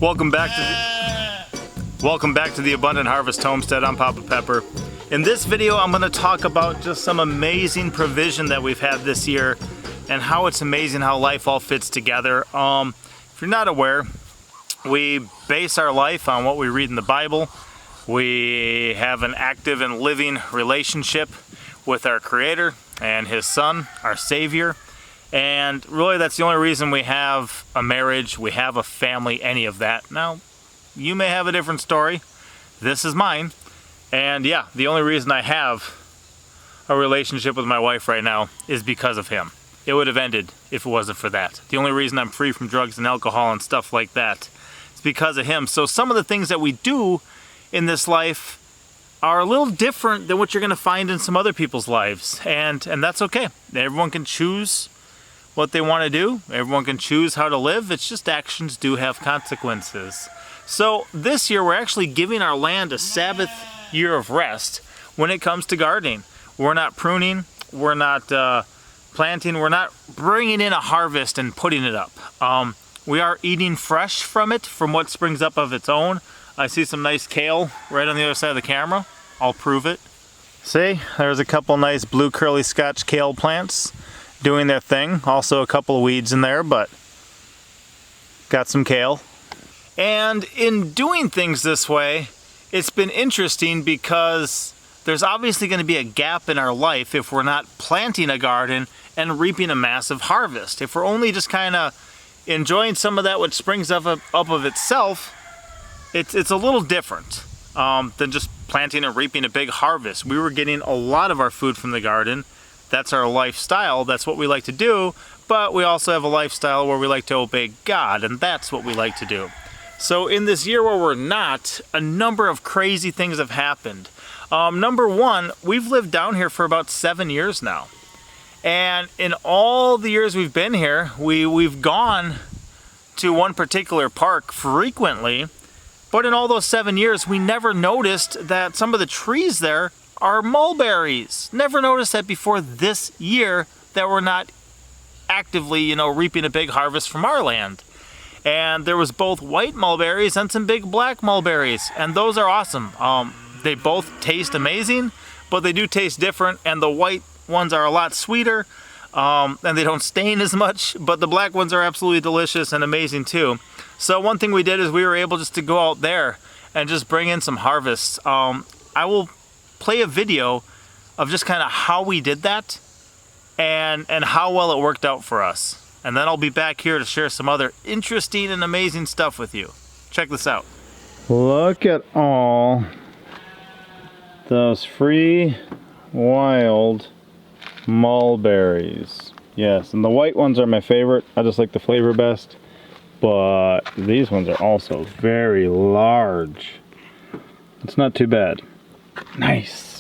Welcome back to the Abundant Harvest Homestead. I'm Papa Pepper. In this video, I'm going to talk about just some amazing provision that we've had this year and how it's amazing how life all fits together. If you're not aware, we base our life on what we read in the Bible. We have an active and living relationship with our Creator and His Son, our Savior. And really, that's the only reason we have a marriage, we have a family, any of that. Now, you may have a different story. This is mine. And yeah, the only reason I have a relationship with my wife right now is because of Him. It would have ended if it wasn't for that. The only reason I'm free from drugs and alcohol and stuff like that is because of Him. So some of the things that we do in this life are a little different than what you're going to find in some other people's lives. And that's okay. Everyone can choose what they want to do. Everyone can choose how to live. It's just actions do have consequences. So this year we're actually giving our land a Sabbath year of rest when it comes to gardening. We're not pruning, we're not planting, we're not bringing in a harvest and putting it up. We are eating fresh from it, from what springs up of its own. I see some nice kale right on the other side of the camera. I'll prove it. See, there's a couple nice blue curly Scotch kale plants doing their thing. Also a couple of weeds in there, but got some kale. And in doing things this way, it's been interesting because there's obviously going to be a gap in our life if we're not planting a garden and reaping a massive harvest. If we're only just kind of enjoying some of that which springs up of itself, it's a little different than just planting and reaping a big harvest. We were getting a lot of our food from the garden. That's our lifestyle, that's what we like to do, but we also have a lifestyle where we like to obey God, and that's what we like to do. So in this year where we're not, a number of crazy things have happened. Number one, we've lived down here for about 7 years now. And in all the years we've been here, we've gone to one particular park frequently, but in all those 7 years, we never noticed that some of the trees there are mulberries. Never noticed that before this year that we're not actively, reaping a big harvest from our land. And there was both white mulberries and some big black mulberries, and those are awesome. They both taste amazing, but they do taste different, and the white ones are a lot sweeter, and they don't stain as much, but the black ones are absolutely delicious and amazing too. So one thing we did is we were able just to go out there and just bring in some harvests. I will play a video of just kind of how we did that and how well it worked out for us. And then I'll be back here to share some other interesting and amazing stuff with you. Check this out. Look at all those free wild mulberries. Yes, and the white ones are my favorite. I just like the flavor best. But these ones are also very large. It's not too bad. Nice.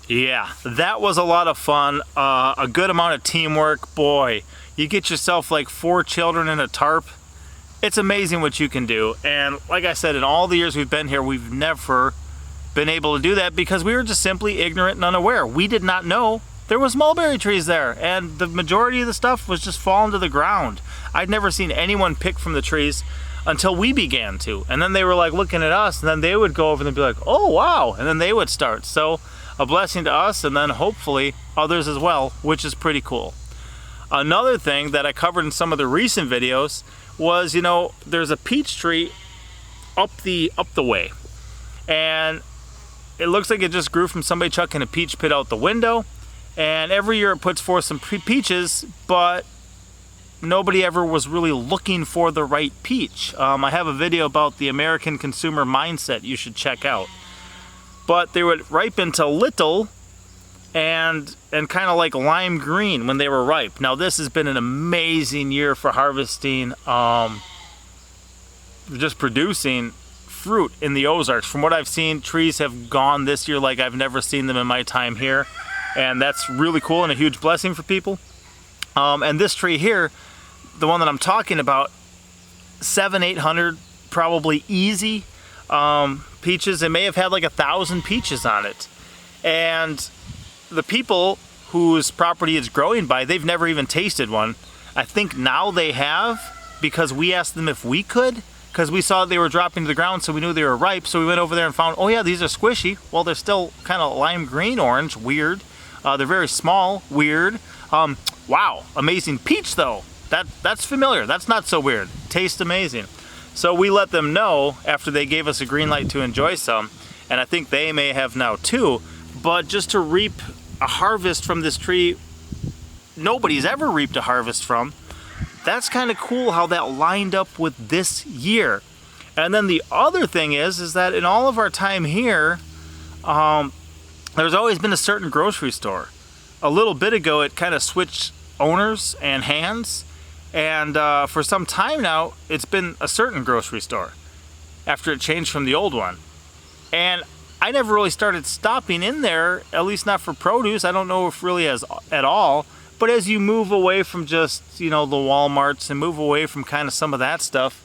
Yeah, that was a lot of fun. A good amount of teamwork. Boy, you get yourself like 4 children in a tarp. It's amazing what you can do. And like I said, in all the years we've been here, we've never been able to do that because we were just simply ignorant and unaware. We did not know there was mulberry trees there, and the majority of the stuff was just falling to the ground. I'd never seen anyone pick from the trees until we began to. And then they were like looking at us, and then they would go over and be like, oh wow, and then they would start. So a blessing to us, and then hopefully others as well, which is pretty cool. Another thing that I covered in some of the recent videos was, you know, there's a peach tree up the way, and it looks like it just grew from somebody chucking a peach pit out the window, and every year it puts forth some peaches, but nobody ever was really looking for the right peach. I have a video about the American consumer mindset you should check out. But they would ripen to little and kind of like lime green when they were ripe. Now this has been an amazing year for harvesting, just producing fruit in the Ozarks. From what I've seen, trees have gone this year like I've never seen them in my time here. And that's really cool and a huge blessing for people. And this tree here, the one that I'm talking about, 700-800 probably easy. Peaches. It may have had like 1,000 peaches on it, and the people whose property it's growing by, they've never even tasted one. I think now they have, because we asked them if we could, because we saw they were dropping to the ground, so we knew they were ripe. So we went over there and found, oh yeah, these are squishy. Well, they're still kind of lime green orange. Weird. They're very small. Weird. Wow, amazing peach though. That's familiar. That's not so weird. Tastes amazing. So we let them know after they gave us a green light to enjoy some, and I think they may have now too, but just to reap a harvest from this tree nobody's ever reaped a harvest from, that's kind of cool how that lined up with this year. And then the other thing is that in all of our time here, there's always been a certain grocery store. A little bit ago it kind of switched owners and hands, and for some time now it's been a certain grocery store after it changed from the old one. And I never really started stopping in there, at least not for produce. I don't know if really as at all, but as you move away from just, you know, the Walmarts and move away from kind of some of that stuff,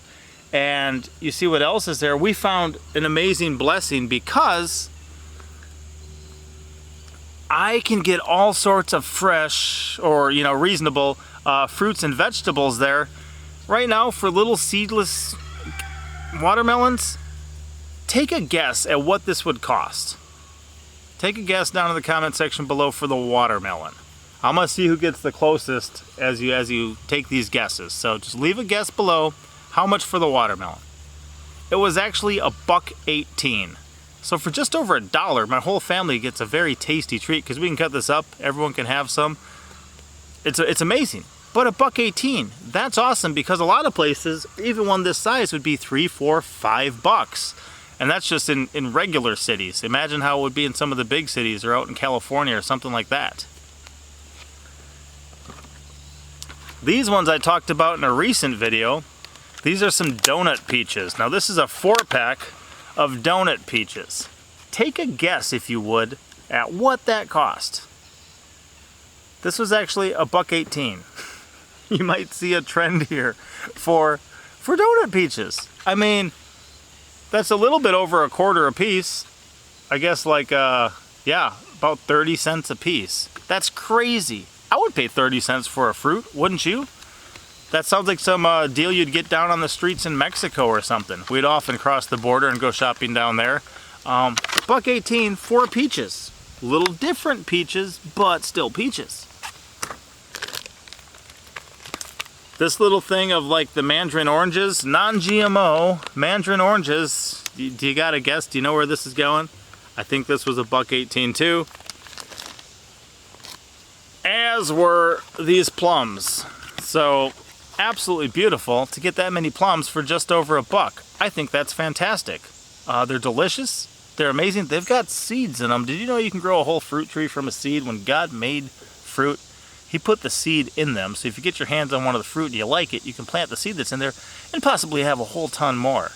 and you see what else is there, we found an amazing blessing because I can get all sorts of fresh or, you know, reasonable fruits and vegetables there. Right now for little seedless watermelons, take a guess at what this would cost. Take a guess down in the comment section below for the watermelon. I'm gonna see who gets the closest as you take these guesses. So just leave a guess below. How much for the watermelon? It was actually $1.18. So for just over $1, my whole family gets a very tasty treat because we can cut this up. Everyone can have some. It's amazing. But $1.18, that's awesome because a lot of places, even one this size, would be $3, $4, $5. And that's just in regular cities. Imagine how it would be in some of the big cities or out in California or something like that. These ones I talked about in a recent video. These are some donut peaches. Now this is a 4-pack of donut peaches. Take a guess, if you would, at what that cost. This was actually $1.18. You might see a trend here for donut peaches. I mean, that's a little bit over $0.25 a piece. I guess like, yeah, about 30 cents a piece. That's crazy. I would pay 30 cents for a fruit, wouldn't you? That sounds like some deal you'd get down on the streets in Mexico or something. We'd often cross the border and go shopping down there. $1.18 for peaches. Little different peaches, but still peaches. This little thing of like the mandarin oranges, non-GMO mandarin oranges. Do you got a guess? Do you know where this is going? I think this was $1.18 too. As were these plums. So absolutely beautiful to get that many plums for just over $1. I think that's fantastic. They're delicious. They're amazing. They've got seeds in them. Did you know you can grow a whole fruit tree from a seed? When God made fruit, He put the seed in them. So if you get your hands on one of the fruit and you like it, you can plant the seed that's in there and possibly have a whole ton more.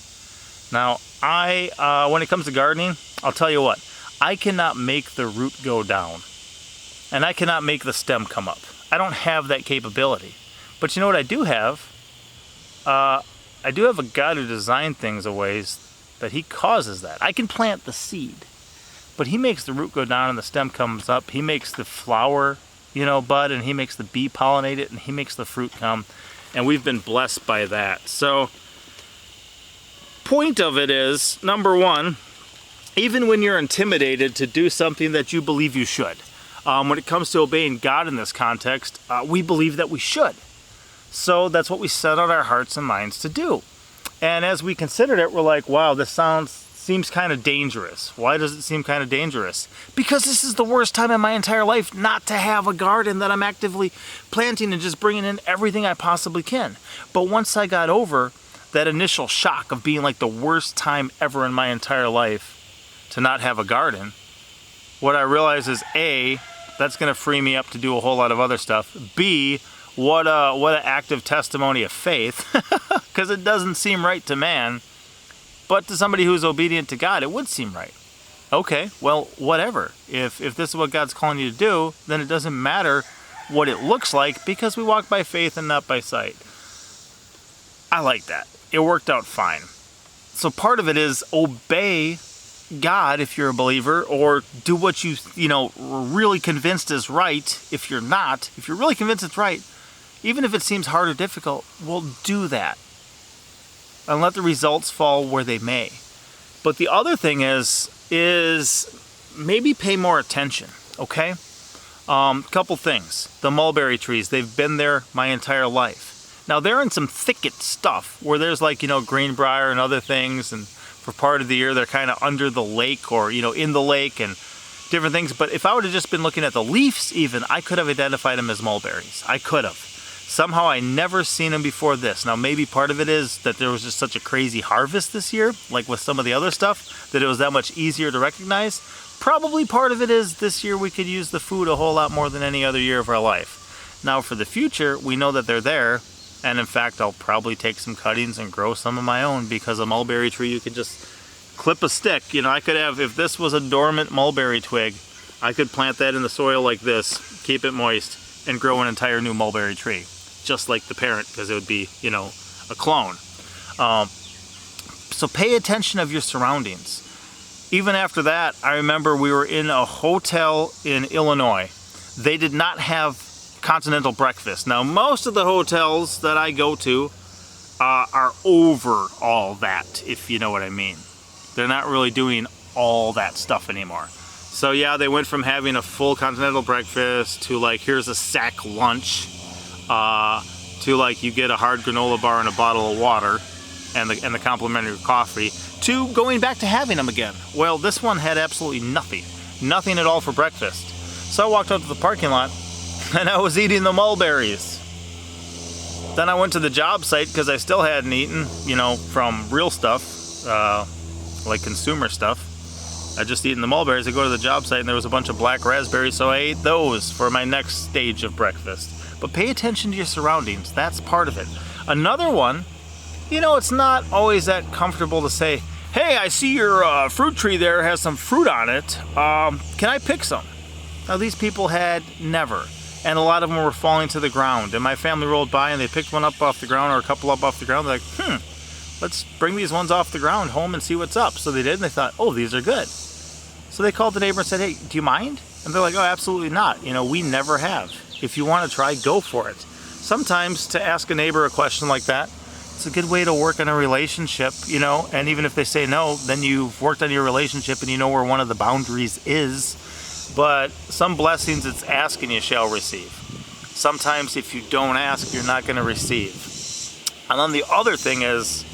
Now, when it comes to gardening, I'll tell you what, I cannot make the root go down, and I cannot make the stem come up. I don't have that capability. But you know what I do have? I do have a God who designed things a ways that he causes that. I can plant the seed, but he makes the root go down and the stem comes up. He makes the flower, bud, and he makes the bee pollinate it, and he makes the fruit come. And we've been blessed by that. So, point of it is, number one, even when you're intimidated to do something that you believe you should, when it comes to obeying God in this context, we believe that we should. So that's what we set out our hearts and minds to do. And as we considered it, we're like, wow, this seems kind of dangerous. Why does it seem kind of dangerous? Because this is the worst time in my entire life not to have a garden that I'm actively planting and just bringing in everything I possibly can. But once I got over that initial shock of being like the worst time ever in my entire life to not have a garden, what I realized is A, that's going to free me up to do a whole lot of other stuff. B, what an active testimony of faith, because it doesn't seem right to man, but to somebody who's obedient to God, it would seem right. Okay, well, whatever. If this is what God's calling you to do, then it doesn't matter what it looks like, because we walk by faith and not by sight. I like that. It worked out fine. So part of it is obey God if you're a believer, or do what you really convinced is right. If you're not, if you're really convinced it's right, even if it seems hard or difficult, well, do that and let the results fall where they may. But the other thing is maybe pay more attention. Okay, couple things. The mulberry trees, they've been there my entire life. Now they're in some thicket stuff where there's like greenbrier and other things, and for part of the year they're kind of under the lake or in the lake and different things. But if I would have just been looking at the leaves even, I could have identified them as mulberries. I could have. Somehow I never seen them before this. Now maybe part of it is that there was just such a crazy harvest this year, like with some of the other stuff, that it was that much easier to recognize. Probably part of it is this year we could use the food a whole lot more than any other year of our life. Now for the future, we know that they're there. And in fact, I'll probably take some cuttings and grow some of my own, because a mulberry tree, you could just clip a stick. I could have, if this was a dormant mulberry twig, I could plant that in the soil like this, keep it moist, and grow an entire new mulberry tree. Just like the parent, because it would be, a clone. So pay attention of your surroundings. Even after that, I remember we were in a hotel in Illinois. They did not have continental breakfast. Now, most of the hotels that I go to are over all that, if you know what I mean. They're not really doing all that stuff anymore. So yeah, they went from having a full continental breakfast to like, here's a sack lunch, to like, you get a hard granola bar and a bottle of water and the complimentary coffee, to going back to having them again. Well, this one had absolutely nothing at all for breakfast. So I walked out to the parking lot and I was eating the mulberries. Then I went to the job site because I still hadn't eaten, from real stuff, like consumer stuff. I just eaten the mulberries. I go to the job site and there was a bunch of black raspberries, so I ate those for my next stage of breakfast. But pay attention to your surroundings. That's part of it. Another one, it's not always that comfortable to say, hey, I see your fruit tree there has some fruit on it. Can I pick some? Now, these people had never. And a lot of them were falling to the ground. And my family rolled by and they picked one up off the ground, or a couple up off the ground. They're like, let's bring these ones off the ground home and see what's up. So they did, and they thought, oh, these are good. So they called the neighbor and said, hey, do you mind? And they're like, oh, absolutely not. We never have. If you want to try, go for it. Sometimes to ask a neighbor a question like that, it's a good way to work on a relationship, and even if they say no, then you've worked on your relationship and you know where one of the boundaries is. But some blessings, it's ask and you shall receive. Sometimes if you don't ask, you're not going to receive. And then the other thing is,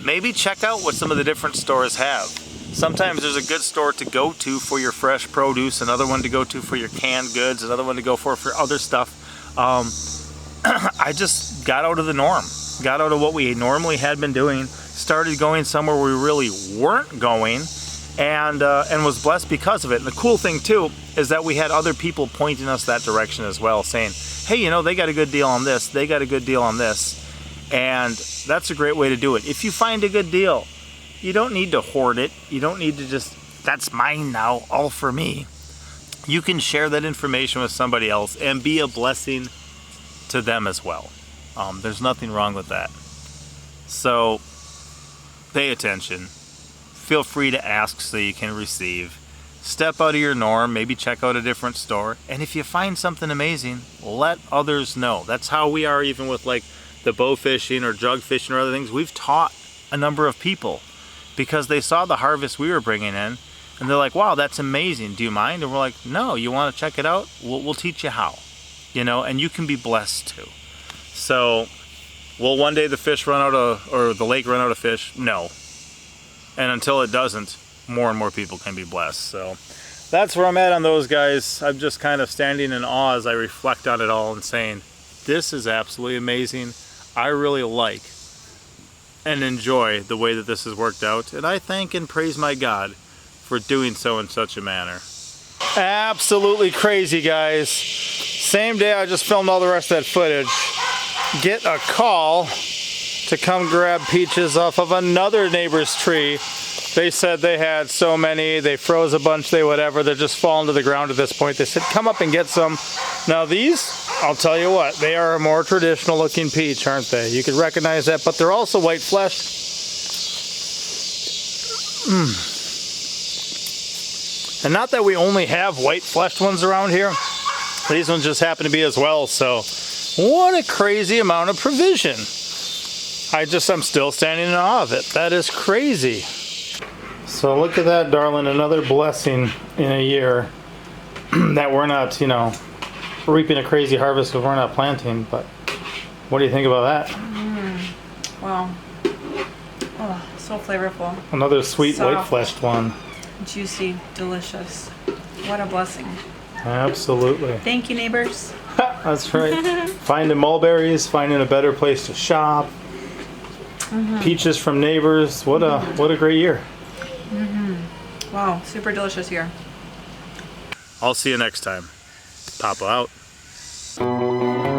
maybe check out what some of the different stores have. Sometimes there's a good store to go to for your fresh produce, another one to go to for your canned goods, another one to go for other stuff. I just got out of the norm, got out of what we normally had been doing, started going somewhere we really weren't going, and was blessed because of it. And the cool thing too is that we had other people pointing us that direction as well, saying, hey, they got a good deal on this, they got a good deal on this. And that's a great way to do it. If you find a good deal, you don't need to hoard it. You don't need to just that's mine now, all for me. You can share that information with somebody else and be a blessing to them as well. There's nothing wrong with that. So pay attention. Feel free to ask so you can receive. Step out of your norm, maybe check out a different store. And if you find something amazing, let others know. That's how we are even with like the bow fishing or jug fishing or other things. We've taught a number of people because they saw the harvest we were bringing in and they're like, wow, that's amazing. Do you mind? And we're like, no, you want to check it out? We'll teach you how, you know, and you can be blessed too. So will one day the fish run out of, or the lake run out of fish? No. And until it doesn't, more and more people can be blessed. So that's where I'm at on those guys. I'm just kind of standing in awe as I reflect on it all and saying, this is absolutely amazing. I really like and enjoy the way that this has worked out. And I thank and praise my God for doing so in such a manner. Absolutely crazy, guys. Same day I just filmed all the rest of that footage. Get a call to come grab peaches off of another neighbor's tree. They said they had so many, they froze a bunch, they're just falling to the ground at this point. They said, come up and get some. Now these, I'll tell you what, they are a more traditional looking peach, aren't they? You can recognize that, but they're also white fleshed. And not that we only have white fleshed ones around here. These ones just happen to be as well, so what a crazy amount of provision. I'm still standing in awe of it. That is crazy. So look at that, darling, another blessing in a year that we're not, you know, reaping a crazy harvest because we're not planting, but what do you think about that? Wow. Oh, so flavorful. Another sweet Soft, white-fleshed one. Juicy, delicious. What a blessing. Absolutely. Thank you, neighbors. That's right. Finding mulberries, finding a better place to shop. Peaches from neighbors. What a great year. Wow, super delicious here. I'll see you next time. Papa out.